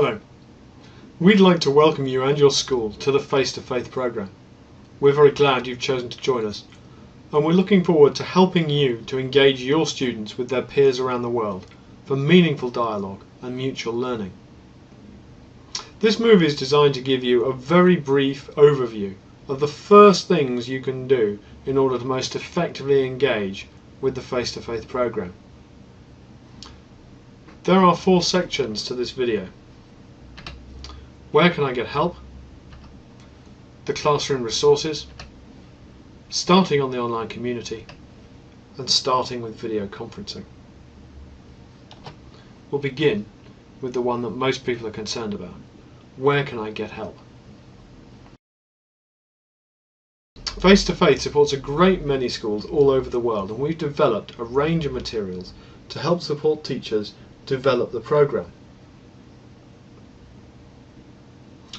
Hello. We'd like to welcome you and your school to the Face to Faith programme. We're very glad you've chosen to join us, and we're looking forward to helping you to engage your students with their peers around the world for meaningful dialogue and mutual learning. This movie is designed to give you a very brief overview of the first things you can do in order to most effectively engage with the Face to Faith programme. There are 4 sections to this video. Where can I get help? The classroom resources, starting on the online community, and starting with video conferencing. We'll begin with the one that most people are concerned about. Where can I get help? Face to Faith supports a great many schools all over the world, and we've developed a range of materials to help support teachers develop the programme.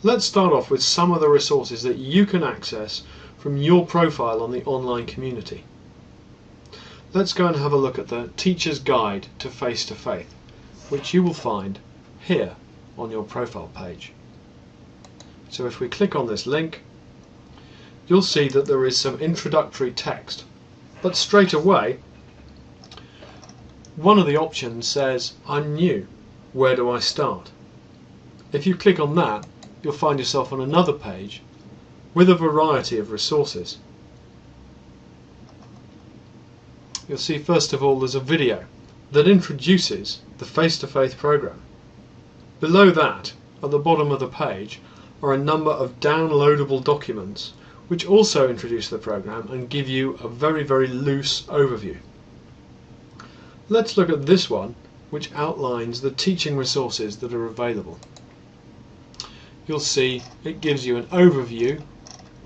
Let's start off with some of the resources that you can access from your profile on the online community. Let's go and have a look at the Teacher's Guide to Face to Faith, which you will find here on your profile page. So if we click on this link, you'll see that there is some introductory text, but straight away one of the options says, I'm new, where do I start? If you click on that, you'll find yourself on another page with a variety of resources. You'll see first of all there's a video that introduces the Face to Faith programme. Below that, at the bottom of the page, are a number of downloadable documents which also introduce the programme and give you a very loose overview. Let's look at this one, which outlines the teaching resources that are available. You'll see it gives you an overview,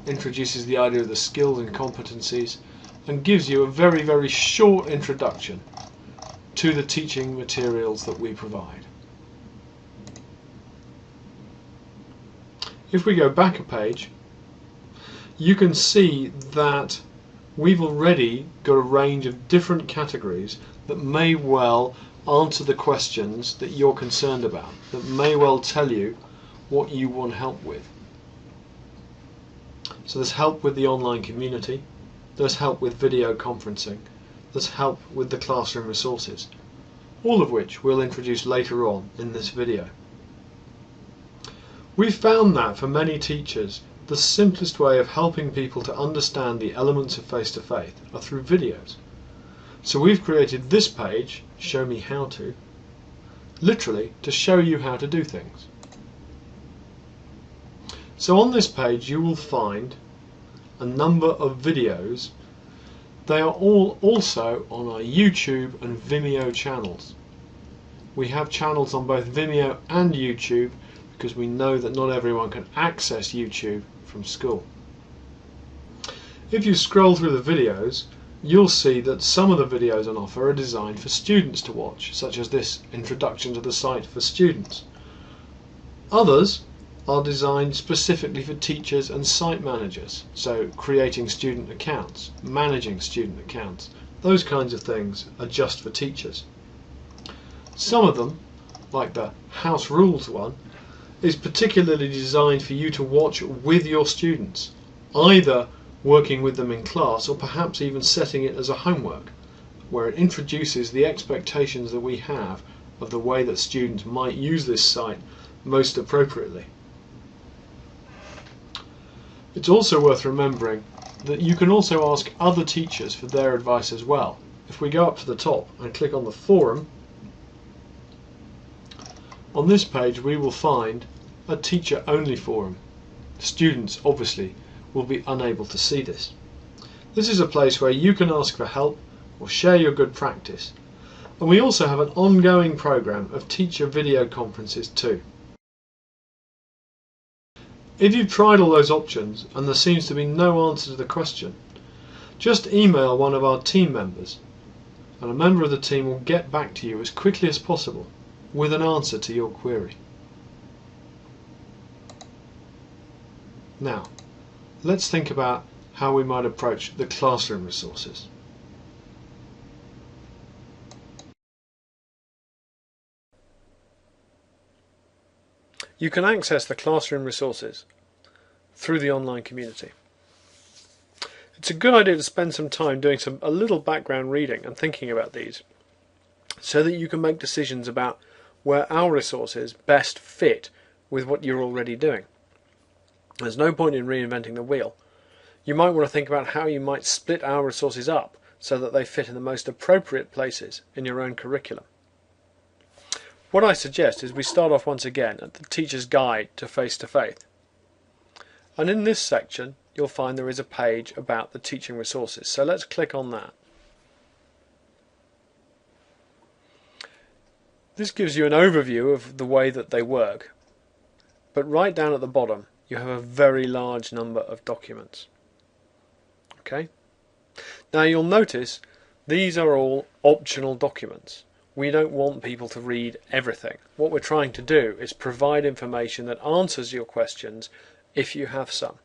introduces the idea of the skills and competencies, and gives you a very short introduction to the teaching materials that we provide. If we go back a page, you can see that we've already got a range of different categories that may well answer the questions that you're concerned about, that may well tell you what you want help with. So there's help with the online community, there's help with video conferencing, there's help with the classroom resources, all of which we'll introduce later on in this video. We've found that for many teachers the simplest way of helping people to understand the elements of Face to Faith are through videos. So we've created this page, Show Me How To, literally to show you how to do things. So on this page you will find a number of videos. They are all also on our YouTube and Vimeo channels. We have channels on both Vimeo and YouTube because we know that not everyone can access YouTube from school. If you scroll through the videos, you'll see that some of the videos on offer are designed for students to watch, such as this introduction to the site for students. Others are designed specifically for teachers and site managers, so creating student accounts, managing student accounts, those kinds of things are just for teachers. Some of them, like the House Rules one, is particularly designed for you to watch with your students, either working with them in class or perhaps even setting it as a homework, where it introduces the expectations that we have of the way that students might use this site most appropriately. It's also worth remembering that you can also ask other teachers for their advice as well. If we go up to the top and click on the forum, on this page we will find a teacher-only forum. Students obviously will be unable to see this. This is a place where you can ask for help or share your good practice. And we also have an ongoing programme of teacher video conferences too. If you've tried all those options and there seems to be no answer to the question, just email one of our team members and a member of the team will get back to you as quickly as possible with an answer to your query. Now, let's think about how we might approach the classroom resources. You can access the classroom resources through the online community. It's a good idea to spend some time doing a little background reading and thinking about these so that you can make decisions about where our resources best fit with what you're already doing. There's no point in reinventing the wheel. You might want to think about how you might split our resources up so that they fit in the most appropriate places in your own curriculum. What I suggest is we start off once again at the Teacher's Guide to Face-to-Faith. And in this section you'll find there is a page about the teaching resources. So let's click on that. This gives you an overview of the way that they work. But right down at the bottom you have a very large number of documents. Okay? Now you'll notice these are all optional documents. We don't want people to read everything. What we're trying to do is provide information that answers your questions if you have some.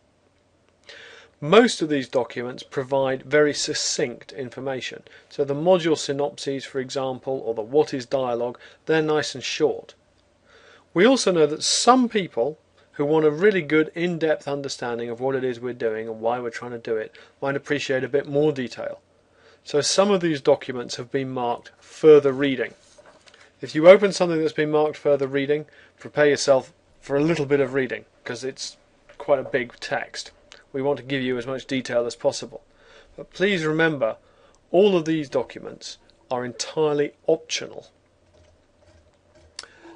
Most of these documents provide very succinct information. So the module synopses, for example, or the what is dialogue, they're nice and short. We also know that some people who want a really good in-depth understanding of what it is we're doing and why we're trying to do it might appreciate a bit more detail. So some of these documents have been marked further reading. If you open something that's been marked further reading, prepare yourself for a little bit of reading because it's quite a big text. We want to give you as much detail as possible. But please remember, all of these documents are entirely optional.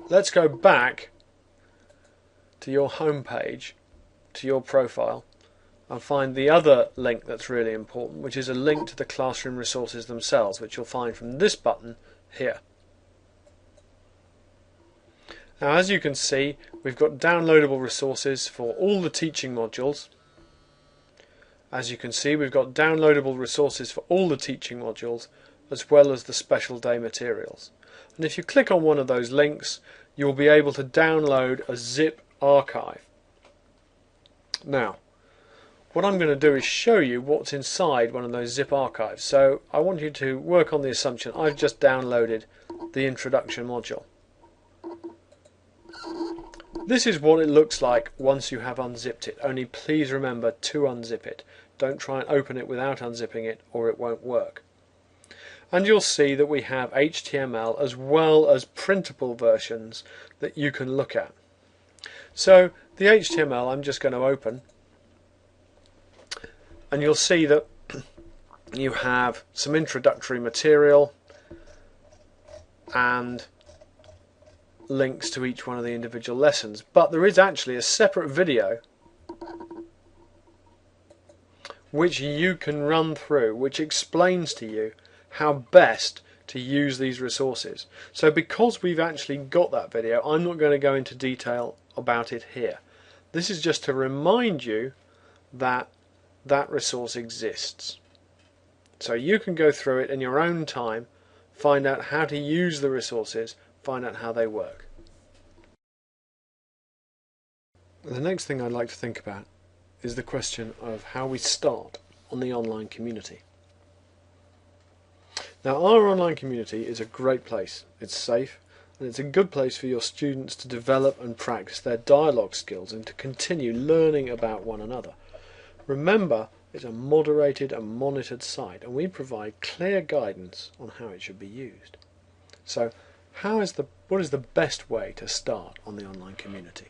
Let's go back to your home page, to your profile, and find the other link that's really important, which is a link to the classroom resources themselves, which you'll find from this button here. Now, as you can see, we've got downloadable resources for all the teaching modules. As you can see, we've got downloadable resources for all the teaching modules, as well as the special day materials. And if you click on one of those links, you'll be able to download a zip archive. Now, what I'm going to do is show you what's inside one of those zip archives. So I want you to work on the assumption I've just downloaded the introduction module. This is what it looks like once you have unzipped it. Only please remember to unzip it. Don't try and open it without unzipping it or it won't work. And you'll see that we have HTML as well as printable versions that you can look at. So the HTML I'm just going to open, and you'll see that you have some introductory material and links to each one of the individual lessons, but there is actually a separate video which you can run through, which explains to you how best to use these resources. So because we've actually got that video, I'm not going to go into detail about it here. This is just to remind you that that resource exists. So you can go through it in your own time, find out how to use the resources, find out how they work. The next thing I'd like to think about is the question of how we start on the online community. Now, our online community is a great place. It's safe and it's a good place for your students to develop and practice their dialogue skills and to continue learning about one another. Remember, it's a moderated and monitored site, and we provide clear guidance on how it should be used. So, what is the best way to start on the online community?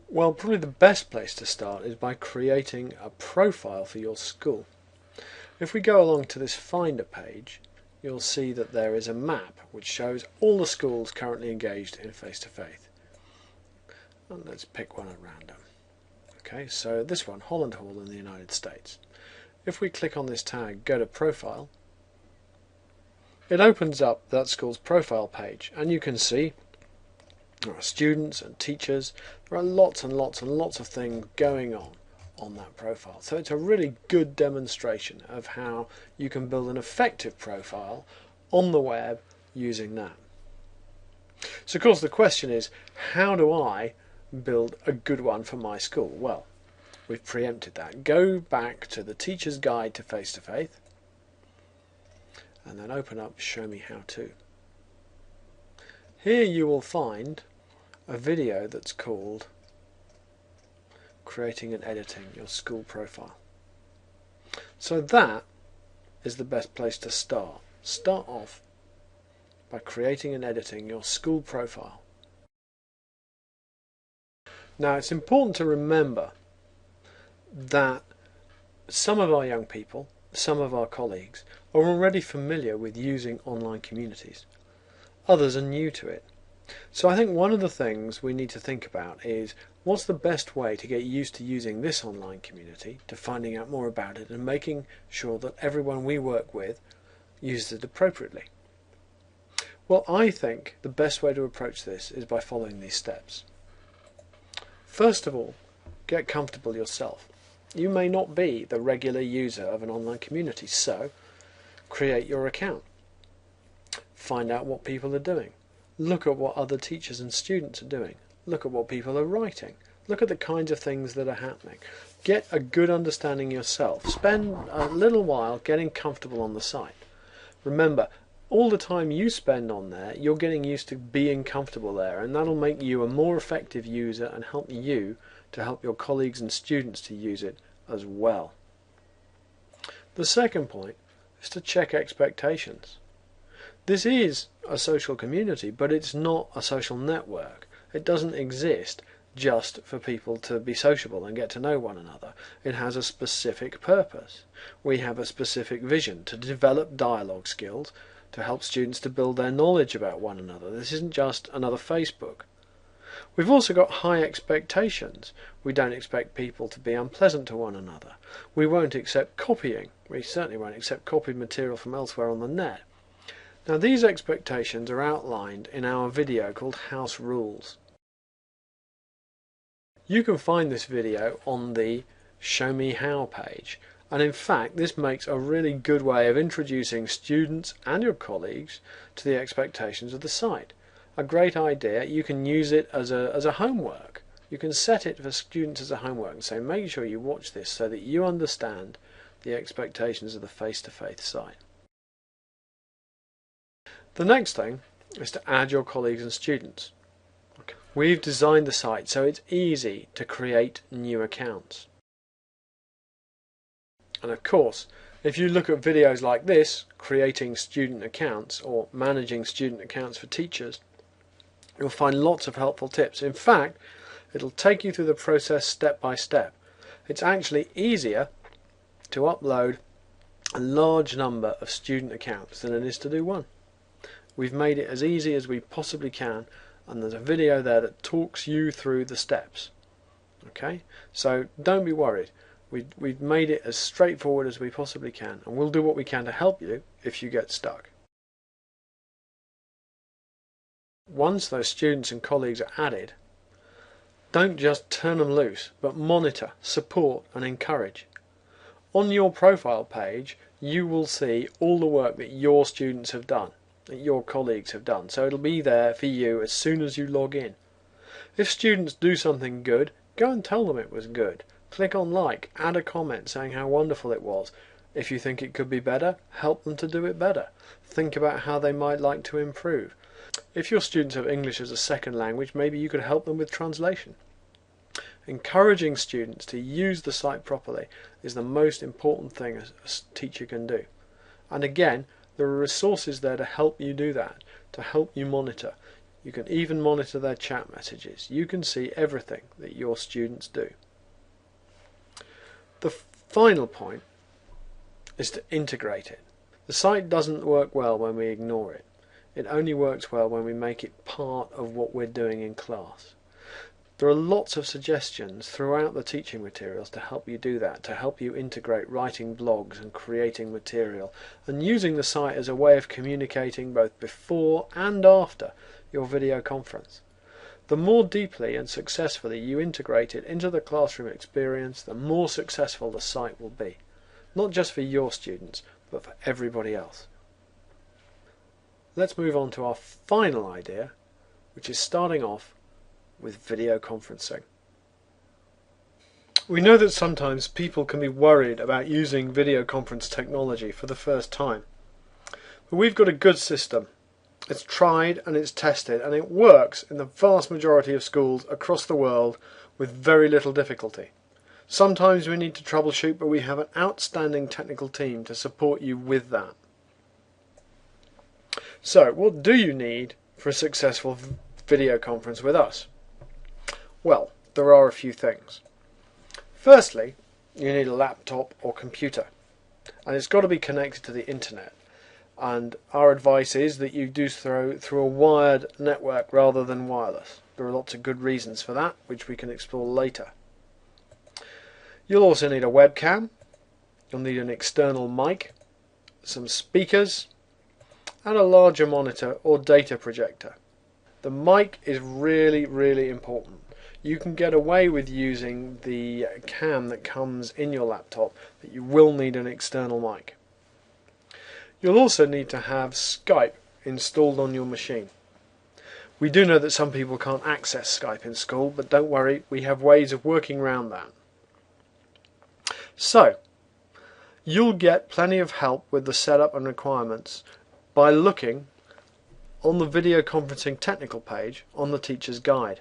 Well, probably the best place to start is by creating a profile for your school. If we go along to this Finder page, you'll see that there is a map which shows all the schools currently engaged in Face-to-Faith. And let's pick one at random. Okay, so this one, Holland Hall in the United States. If we click on this tag, go to Profile, it opens up that school's profile page, and you can see there are students and teachers. There are lots and lots and lots of things going on that profile. So it's a really good demonstration of how you can build an effective profile on the web using that. So of course the question is, how do I build a good one for my school? Well, we've preempted that. Go back to the Teacher's Guide to Face-to-Faith and then open up Show Me How To. Here you will find a video that's called Creating and Editing Your School Profile. So that is the best place to start. Start off by creating and editing your school profile. Now it's important to remember that some of our young people, some of our colleagues, are already familiar with using online communities. Others are new to it. So I think one of the things we need to think about is what's the best way to get used to using this online community, to finding out more about it and making sure that everyone we work with uses it appropriately. Well, I think the best way to approach this is by following these steps. First of all, get comfortable yourself. You may not be the regular user of an online community, so create your account. Find out what people are doing. Look at what other teachers and students are doing. Look at what people are writing. Look at the kinds of things that are happening. Get a good understanding yourself. Spend a little while getting comfortable on the site. Remember, all the time you spend on there, you're getting used to being comfortable there, and that'll make you a more effective user and help you to help your colleagues and students to use it as well. The second point is to check expectations. This is a social community, but it's not a social network. It doesn't exist just for people to be sociable and get to know one another. It has a specific purpose. We have a specific vision to develop dialogue skills, to help students to build their knowledge about one another. This isn't just another Facebook. We've also got high expectations. We don't expect people to be unpleasant to one another. We won't accept copying. We certainly won't accept copied material from elsewhere on the net. Now these expectations are outlined in our video called House Rules. You can find this video on the Show Me How page, and in fact this makes a really good way of introducing students and your colleagues to the expectations of the site. A great idea. You can use it as a homework. You can set it for students as a homework and say make sure you watch this so that you understand the expectations of the face-to-face site. The next thing is to add your colleagues and students. We've designed the site so it's easy to create new accounts. And of course, if you look at videos like this, creating student accounts or managing student accounts for teachers, you'll find lots of helpful tips. In fact, it'll take you through the process step by step. It's actually easier to upload a large number of student accounts than it is to do one. We've made it as easy as we possibly can, and there's a video there that talks you through the steps. Okay, so don't be worried. We've made it as straightforward as we possibly can, and we'll do what we can to help you if you get stuck. Once those students and colleagues are added, don't just turn them loose, but monitor, support and encourage. On your profile page, you will see all the work that your students have done, that your colleagues have done, so it'll be there for you as soon as you log in. If students do something good, go and tell them it was good. Click on like, add a comment saying how wonderful it was. If you think it could be better, help them to do it better. Think about how they might like to improve. If your students have English as a second language, maybe you could help them with translation. Encouraging students to use the site properly is the most important thing a teacher can do. And again, there are resources there to help you do that, to help you monitor. You can even monitor their chat messages. You can see everything that your students do. The final point is to integrate it. The site doesn't work well when we ignore it. It only works well when we make it part of what we're doing in class. There are lots of suggestions throughout the teaching materials to help you do that, to help you integrate writing blogs and creating material, and using the site as a way of communicating both before and after your video conference. The more deeply and successfully you integrate it into the classroom experience, the more successful the site will be. Not just for your students, but for everybody else. Let's move on to our final idea, which is starting off with video conferencing. We know that sometimes people can be worried about using video conference technology for the first time. But we've got a good system It's tried and it's tested, and it works in the vast majority of schools across the world with very little difficulty. Sometimes we need to troubleshoot, but we have an outstanding technical team to support you with that. So, what do you need for a successful video conference with us? Well, there are a few things. Firstly, you need a laptop or computer, and it's got to be connected to the internet. And our advice is that you do through a wired network rather than wireless. There are lots of good reasons for that, which we can explore later. You'll also need a webcam, you'll need an external mic, some speakers, and a larger monitor or data projector. The mic is really important. You can get away with using the cam that comes in your laptop, but you will need an external mic. You'll also need to have Skype installed on your machine. We do know that some people can't access Skype in school, but don't worry, we have ways of working around that. So, you'll get plenty of help with the setup and requirements by looking on the video conferencing technical page on the teacher's guide.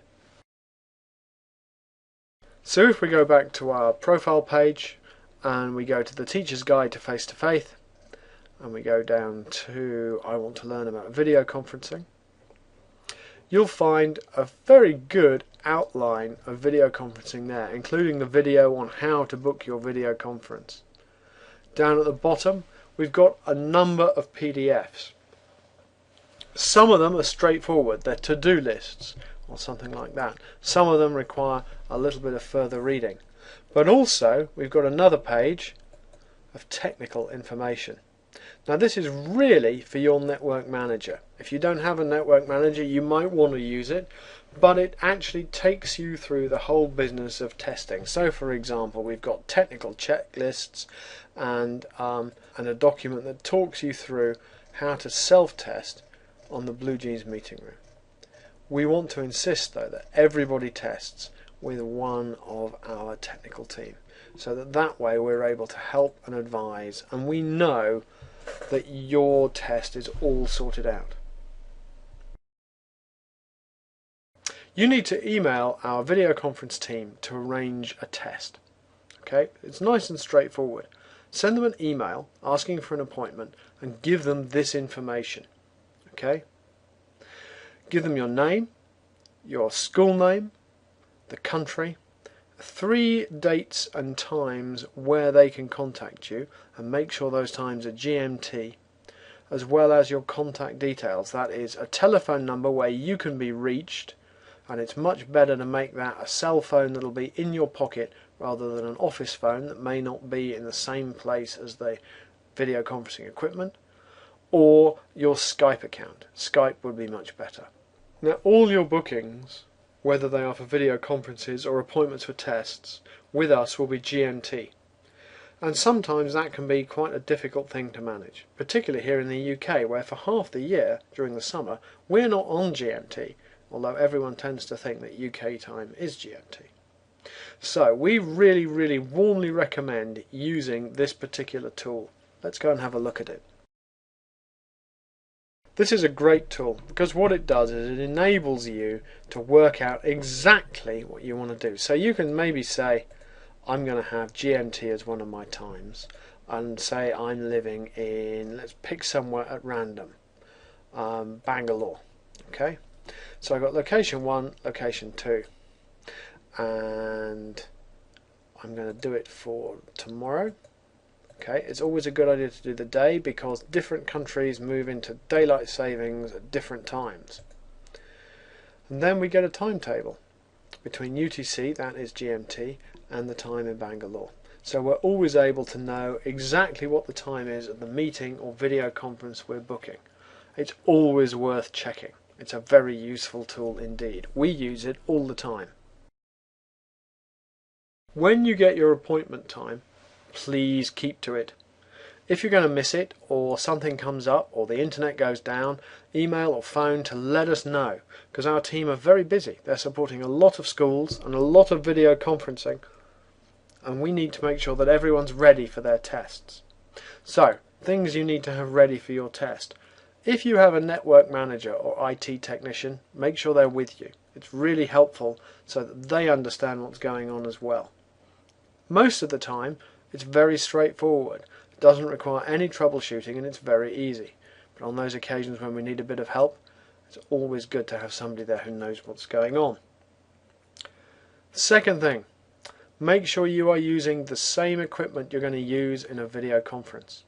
So if we go back to our profile page and we go to the teacher's guide to face-to-face, and we go down to I want to learn about video conferencing, you'll find a very good outline of video conferencing there, including the video on how to book your video conference. Down at the bottom we've got a number of PDFs. Some of them are straightforward, they're to-do lists or something like that. Some of them require a little bit of further reading. But also we've got another page of technical information. Now this is really for your network manager. If you don't have a network manager, you might want to use it, but it actually takes you through the whole business of testing. So for example, we've got technical checklists and a document that talks you through how to self-test on the BlueJeans meeting room. We want to insist though that everybody tests with one of our technical team, so that way we're able to help and advise, and we know that your test is all sorted out. You need to email our video conference team to arrange a test. Okay, it's nice and straightforward. Send them an email asking for an appointment and give them this information. Okay, give them your name, your school name, the country, 3 dates and times where they can contact you, and make sure those times are GMT, as well as your contact details. That is a telephone number where you can be reached, and it's much better to make that a cell phone that'll be in your pocket rather than an office phone that may not be in the same place as the video conferencing equipment, or your Skype account. Skype would be much better. Now all your bookings, whether they are for video conferences or appointments for tests, with us will be GMT. And sometimes that can be quite a difficult thing to manage, particularly here in the UK, where for half the year, during the summer, we're not on GMT, although everyone tends to think that UK time is GMT. So we really warmly recommend using this particular tool. Let's go and have a look at it. This is a great tool because what it does is it enables you to work out exactly what you want to do. So you can maybe say, I'm going to have GMT as one of my times, and say I'm living in, let's pick somewhere at random, Bangalore. Okay, so I've got location 1, location 2, and I'm going to do it for tomorrow. Okay, it's always a good idea to do the day because different countries move into daylight savings at different times. And then we get a timetable between UTC, that is GMT, and the time in Bangalore. So we're always able to know exactly what the time is at the meeting or video conference we're booking. It's always worth checking. It's a very useful tool indeed. We use it all the time. When you get your appointment time, please keep to it. If you're going to miss it, or something comes up, or the internet goes down, email or phone to let us know, because our team are very busy. They're supporting a lot of schools and a lot of video conferencing, and we need to make sure that everyone's ready for their tests. So, things you need to have ready for your test. If you have a network manager or IT technician, make sure they're with you. It's really helpful so that they understand what's going on as well. Most of the time, it's very straightforward. It doesn't require any troubleshooting and it's very easy. But on those occasions when we need a bit of help, it's always good to have somebody there who knows what's going on. Second thing, make sure you are using the same equipment you're going to use in a video conference.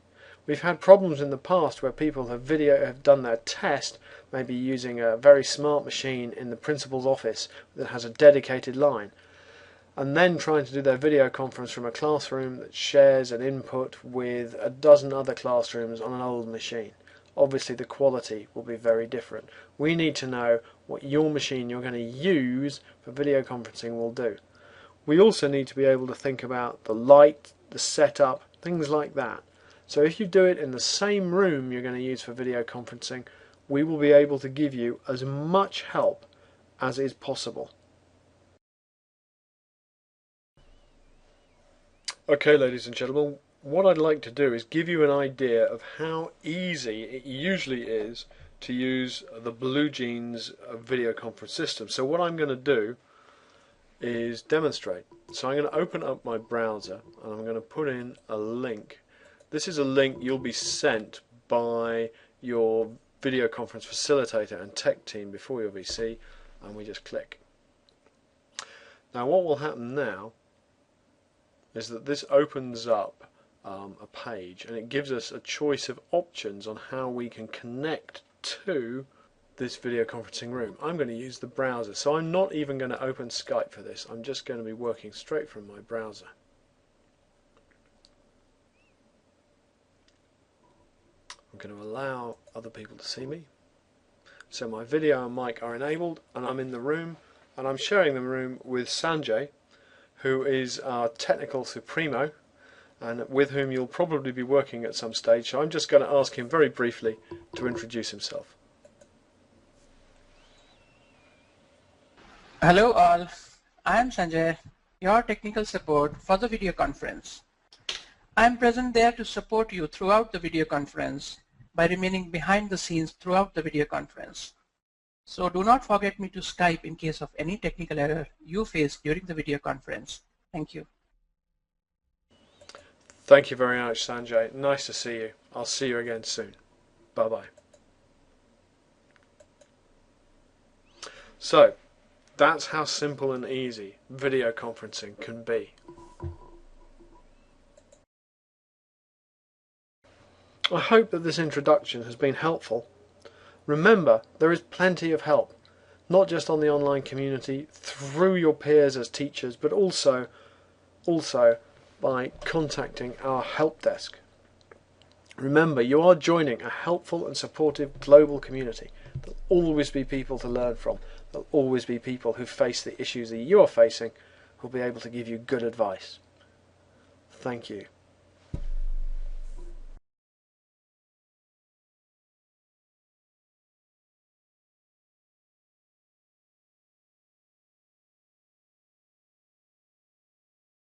We've had problems in the past where people have done their test, maybe using a very smart machine in the principal's office that has a dedicated line, and then trying to do their video conference from a classroom that shares an input with a dozen other classrooms on an old machine. Obviously the quality will be very different. We need to know what your machine you're going to use for video conferencing will do. We also need to be able to think about the light, the setup, things like that. So if you do it in the same room you're going to use for video conferencing, we will be able to give you as much help as is possible. Okay, ladies and gentlemen, what I'd like to do is give you an idea of how easy it usually is to use the BlueJeans video conference system. So what I'm going to do is demonstrate. So I'm going to open up my browser and I'm going to put in a link. This is a link you'll be sent by your video conference facilitator and tech team before your VC, and we just click. Now what will happen now is that this opens up a page and it gives us a choice of options on how we can connect to this video conferencing room. I'm going to use the browser, so I'm not even going to open Skype for this. I'm just going to be working straight from my browser. I'm going to allow other people to see me. So my video and mic are enabled and I'm in the room, and I'm sharing the room with Sanjay, who is our technical supremo and with whom you'll probably be working at some stage. So I'm just going to ask him very briefly to introduce himself. Hello all, I am Sanjay, your technical support for the video conference. I am present there to support you throughout the video conference by remaining behind the scenes throughout the video conference. So do not forget me to Skype in case of any technical error you face during the video conference. Thank you. Thank you very much, Sanjay. Nice to see you. I'll see you again soon. Bye-bye. So, that's how simple and easy video conferencing can be. I hope that this introduction has been helpful. Remember, there is plenty of help, not just on the online community, through your peers as teachers, but also by contacting our help desk. Remember, you are joining a helpful and supportive global community. There'll always be people to learn from. There'll always be people who face the issues that you are facing who'll be able to give you good advice. Thank you.